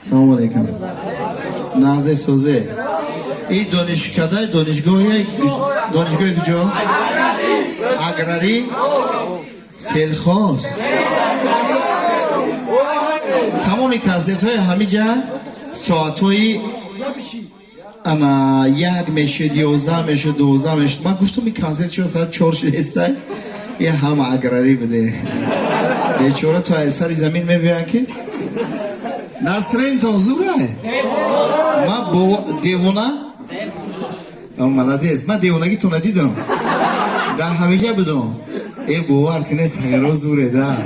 Салом алейкум. Назе созе. این دانشکده دانشگاه کجا؟ اگراری سلخاس تمامی کازت های همه جا ساعت های انا یک میشه 11 میشه 12 میشه من گفتم این کازت چرا ساعت 4 شده یه هم اگراری بده بیچاره تو از سر زمین میبینن که نصرین تو زوره ما با دیوانه молодец من دیوانگی ندیدم در همیشه بدم ای باور کنه سگرها زوره ده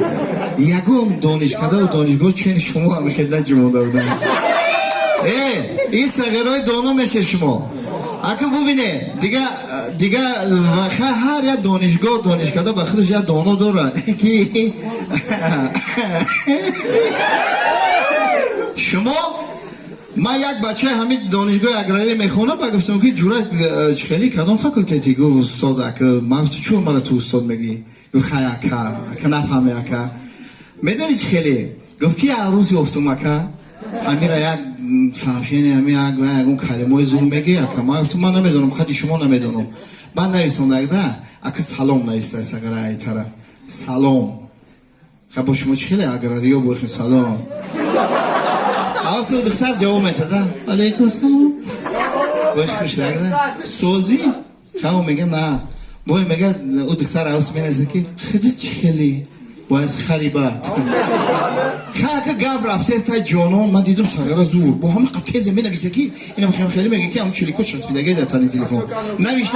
یکم دانشکده و دانشگاه چین شما هم خیلی نجمونده بودن این سگرهای دانا میشه شما اگه ببینه دیگه هر یک دانشکده به خودش یک دانا دارن که شما من یک بچه همین دانشگاه اگراری میخونم و گفتم که جورت خیلی کدام فاکولتتی گفت استاد اکا من چون مرا تو استاد میگی گفت خیلی اکا نفهمی اکا میدونی چی خیلی گفت که عروضی افتم اکا امیره یک صحفینی همین اون کلمه زور میگی اکا من گفتم من نمیدونم خودی شما نمیدونم من نویسونده ده اکا سلام نویسته است اگر ای طرف سلام خب با شما چی خیلی اگراری ها بخیر سلام آسو دختر جواب میتده علیکم السلام باید خوش لگده سوزی خواه میگم نه باید میگه او دختر آس مینرزه که خیلی چلی باید خریبت خواه که گفت رفته سای جانان من دیدم ساگره زور با همه قطعه می نویسه که اینم خیلی میگه که همون چلیکو چسبیدگی در تانی تلفن نویش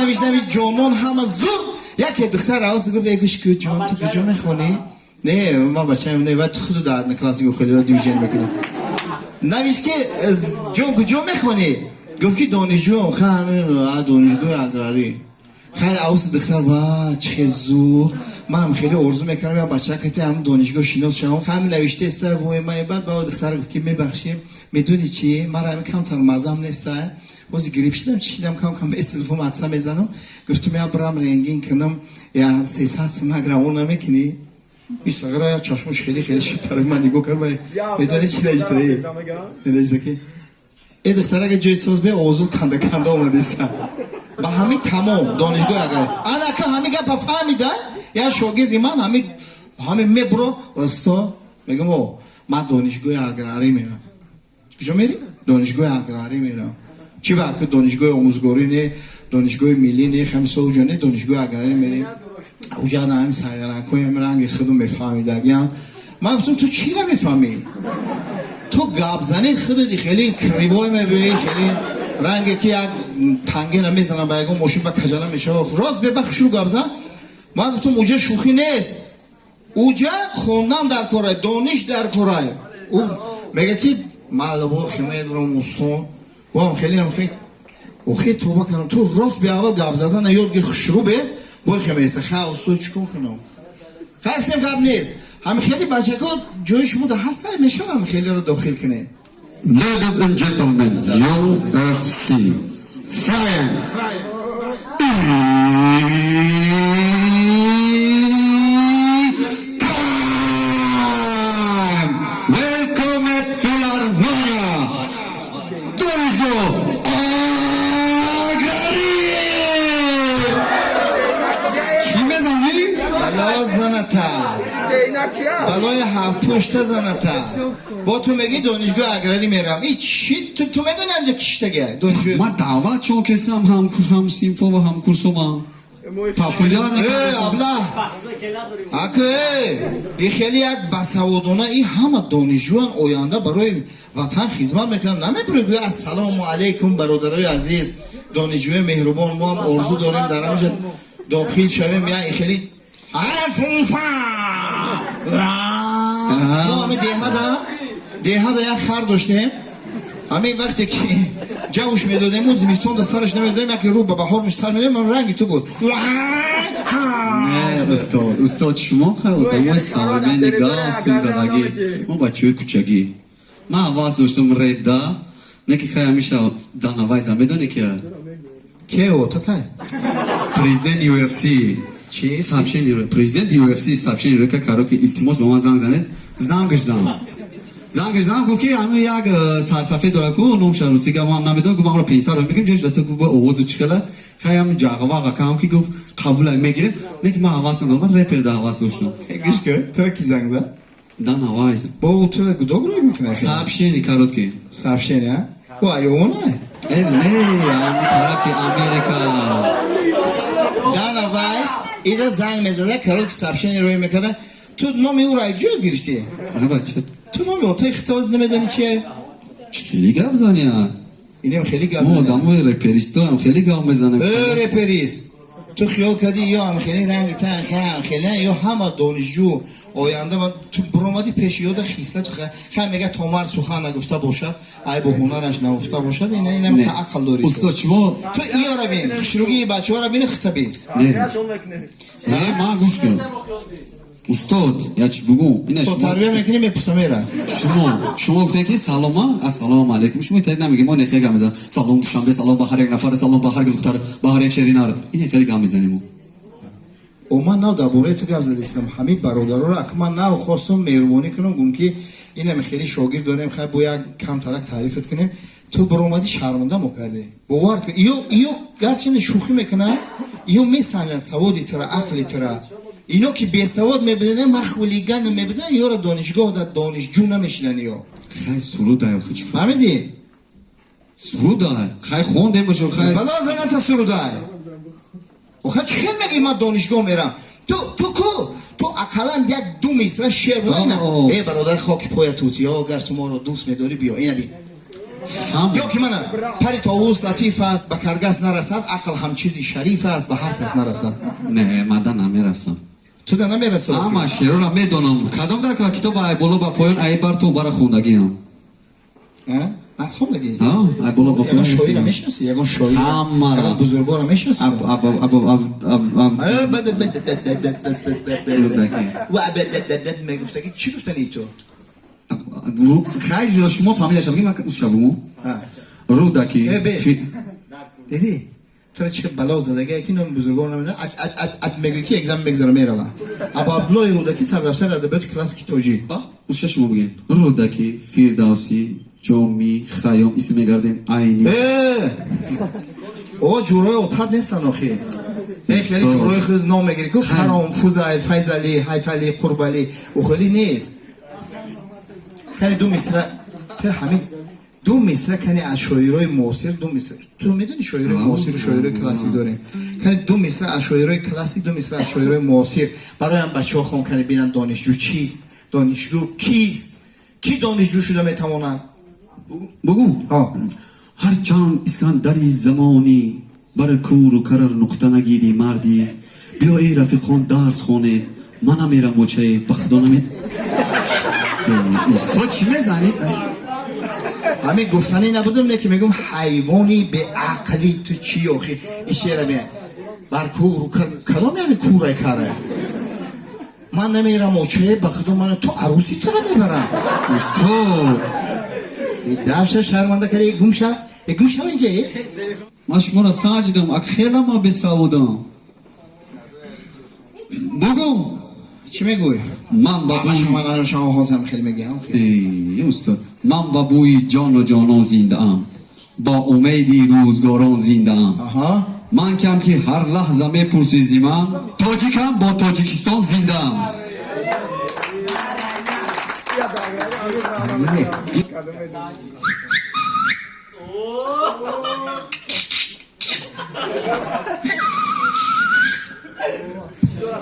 جانان همه زور یکی دختر آس گفت ایگوش که جان تو کجا میخونی؟ نه من بچه هم نه باید خودو در کلاسی خیلی را دیویژن میکنم نویس که جون کجا میخونی؟ گفت که دانشجو همین دانشگاه اگراری خیلی عوض دختر واه چه زور من هم خیلی ارزو میکنم یا بچه که هم دانشگاه شناس شما همین نوشته است وای من بعد با دختر گفت که میبخشیم میدونی چی من همین کم تر مزم نیست واسه گریپ شدم چیدم کم به تلفن حدسا میزنم گفتم یا برام رنگین کنم یا 300 سم گرام نمیکنی این سگره چشمش خیلی شیطره من نگاه کرد میدونی چی نوشته که این دختر اگه جای ساز به آزول کنده آمده است با همین تمام دانشگاه اگراری انا که همین گپ فهمیده یا شاگردی من همین میبرو استا میگم من دانشگاه اگراری میرم کجا میری؟ دانشگاه اگراری میرم چی که دانشگاه آموزگاری نه دانشگاه ملی نه خمسه اوجا نه دانشگاه اگراری میریم اوجا نه همین سگره کنیم رنگ خودم میفهمیدگیم من گفتم تو چی را میفهمی؟ تو گاب زنی خودت خیلی کریوای میبینی خیلی رنگی که یک تنگه نمیزنم با یکم ماشین با کجاله میشه راست ببخش شروع گاب زن من گفتم اوجا شوخی نیست اوجا خوندن در کاره دانش در کاره او میگه که معلومه خیلی دارم مستون با هم خیلی اوخی توبه کنم تو راست به اول گاب زدن یاد شروع بیست باید خیلی میسته خواه اصلا چکون کنم خیلی گاب نیست هم خیلی بچه که جای شما ده هست نمیشه هم خیلی رو داخل کنه Ladies and gentlemen, UFC Fire! Time! Welcome at Philharmonia! Dönüşgö! Agrari! Kime zani? بلا زنتا بلای هفت پشت زنتا با تو میگی دانشگاه اگراری میرم این چی؟ تو میدونی همجا کشتگه دانشگاه من دعوت چون کسیم هم سیمفو و هم کورسو ما پاپولیار ابله این خیلی یک بسوادانه این همه دانشجوان آینده برای وطن خدمت میکنن نمیبره گویا السلام علیکم برادرای عزیز دانشجوی مهربان ما هم آرزو داریم در همجا داخل شویم یا این خیلی ما همه دیهه یک خر داشتیم همین وقتی که جوش میدادیم و زمستون در سرش نمیدادیم یکی رو به بهار مشتر میدیم من رنگی تو بود نه استاد شما خواهد سالمه نگاه سوزدگی ما بچه کوچگی من آواز داشتم رده نه که خیلی همیشه دانوای زن بدونه که او تای پریزیدنت یو اف سی چی؟ پریزیدنت یو اف سی سابشن رو که کارو که التماس به من زنگ زنه زنگش زن زنگش زدم گفت که همین یک سرصفه داره کو نام شروسی که ما هم نمیدونم گفت ما پیسه رو میگیم جوش داده گفت آواز چخله خیام جاگوا کام که گفت قبول میگیریم نه من آواز ندارم من رپر ده آواز داشتم گوش که تو کی زنگ زد دان آواز با تو دوگروی میکنه سابشینی کارات که سابشینی ها با ایونه نه هم طرف امریکا دانا وایس ایده زنگ میزده کارات سابشینی روی میکنه تو نامی او را جو گرفتی بچه تو نامی او تختاز نمیدونی چیه خیلی گپ زنی اینم خیلی گپ ما زنه آدم رپریستو هم خیلی گپ میزنه رپریست تو خیال کردی یا هم خیلی رنگ تن هم خیلی یا همه دانشجو آینده و تو برامدی پیش یاد خیسلت خیلی میگه تومر سخن نگفته باشد ای به هنرش نگفته باشد اینم که عقل داری استاد شما تو اینا رو بین خشروگی بچه ها رو بین خطبی نه ما گوش کن استاد یا چی بگو اینا تو شما تربیه میکنی میپسه میره شما گفتین که سلام السلام علیکم شما تایی نمیگی ما نخیه گم میزنم سلام دوشنبه سلام به هر یک نفر سلام به هر یک دختر به هر یک شیرین آرد این خیلی گم میزنیم او من نو درباره تو گپ زدم همه برادرها رو اکما نو خواستم مهربانی کنم گم که اینم خیلی شاگرد داریم خیلی باید کم ترک تعریفت کنیم تو برامدی شرمنده مکردی باور کن ایو گرچه شوخی میکنه ایو میسنجن سوادی ترا عقلی ترا اینو که بی سواد میبینن مخولیگن میبینن یا را دانشگاه در دانشجو نمیشنن یا خیلی سرود های خیلی فهمیدی سرود های خیلی خونده باشه خیلی بلا زنت سرود های و خیلی میگی من دانشگاه میرم تو اقلا یک دو مصرع شعر بگو اینا ای برادر خاک پای توتی ها اگر تو ما رو دوست میداری بیا اینا بی یا که من پری طاووس لطیف است به کرگس نرسد عقل هم چیزی شریف است به هر کس نرسد نه مدن نمیرسم تو در نمیرسد اما شعر رو میدونم کدام در کتاب ای بالا با پایان ای بر تو برای خوندگی هم از خوندگی ای بالا با یکون پایان شاعر رو میشناسی یکون شاعر همه یکون بزرگوار رو میشناسی میگفته که چی گفتنی تو خیلی شما فهمیدش میگم که شبو رودکی دیدی تو چه بلا زدگی که نام بزرگوار نمیدونه ات میگه که اگزم میگذره میره ابا بلوی رودکی سرداشتر ادبیات کلاسیک توجی اوش شما بگین رودکی فیردوسی جامی خیام اسم میگردیم عینی او جورای اوتاد نیستن آخی خیلی جورای خود نام میگیری که حرام فوزایل فیضلی حیفلی قربالی او خیلی نیست کنی دو مصرع تو همین دو مصرع کنی از شاعرای معاصر دو مصرع تو میدونی شاعرای معاصر و شاعرای کلاسیک داریم کنی دو مصرع از شاعرای کلاسیک دو مصرع از شاعرای معاصر برای هم بچه‌ها خوام کنی ببینن دانشجو چیست دانشجو کیست کی دانشجو شده میتوانند بگو هر چند اسکندری زمانی بر کور و کرر نقطه نگیری مردی بیا ای رفیق خان درس خونه من میرم موچه بخدانم استاد چی میزنی؟ همین گفتنی نبودم نه که میگم حیوانی به عقلی تو چی آخی این شعر میه بر کور و کلام یعنی کوره کاره من نمیرم موچه بخدان من تو عروسی تو نمیبرم استاد دفش شرمنده کرده گم شو اینجا من شما را ساجدم خیلی ما بساودم بگو چی میگوی؟ من با بوی شما حاضرم خیلی میگم استاد من با بوی جان و جانان زنده ام با امیدی روزگاران زنده ام من کم که هر لحظه میپرسی زیمن تاجیکم با تاجیکستان زنده ام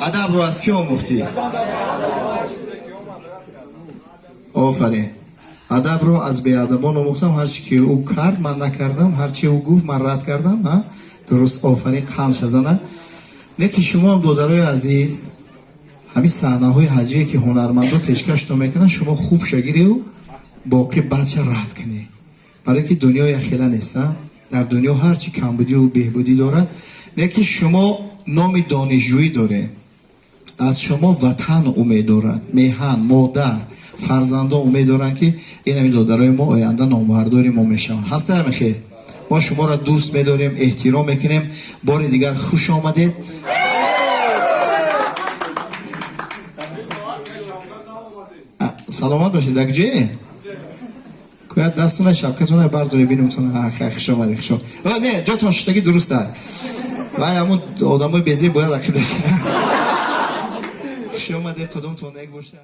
ادب رو از کی آموختی؟ آفرین ادب رو از بیادبان آموختم هرچی که او کرد من نکردم هرچی او گفت من رد کردم درست آفرین قنش زنه نه که شما هم دادرای عزیز همین صحنه های حجیه که هنرمندا پیشکش تو میکنن شما خوب شگیری و باقی بچه رد کنی برای که دنیا یخیله نیست در دنیا هرچی کمبودی و بهبودی دارد نه که شما نام دانشجویی داره از شما وطن امید دارد میهن مادر فرزندا امید دارن که این همین دادرای ما آینده نامبرداری ما میشن هسته همه خیر ما شما را دوست میداریم احترام میکنیم بار دیگر خوش آمدید سلامت باشید دکجه باید دستونه شبکتونه برداری بینیم تونه خوش آمدی خوش آمد نه جاتون شتگی درسته وای همون آدم های بیزی باید اخیده خوش آمده کدوم تونه یک باشه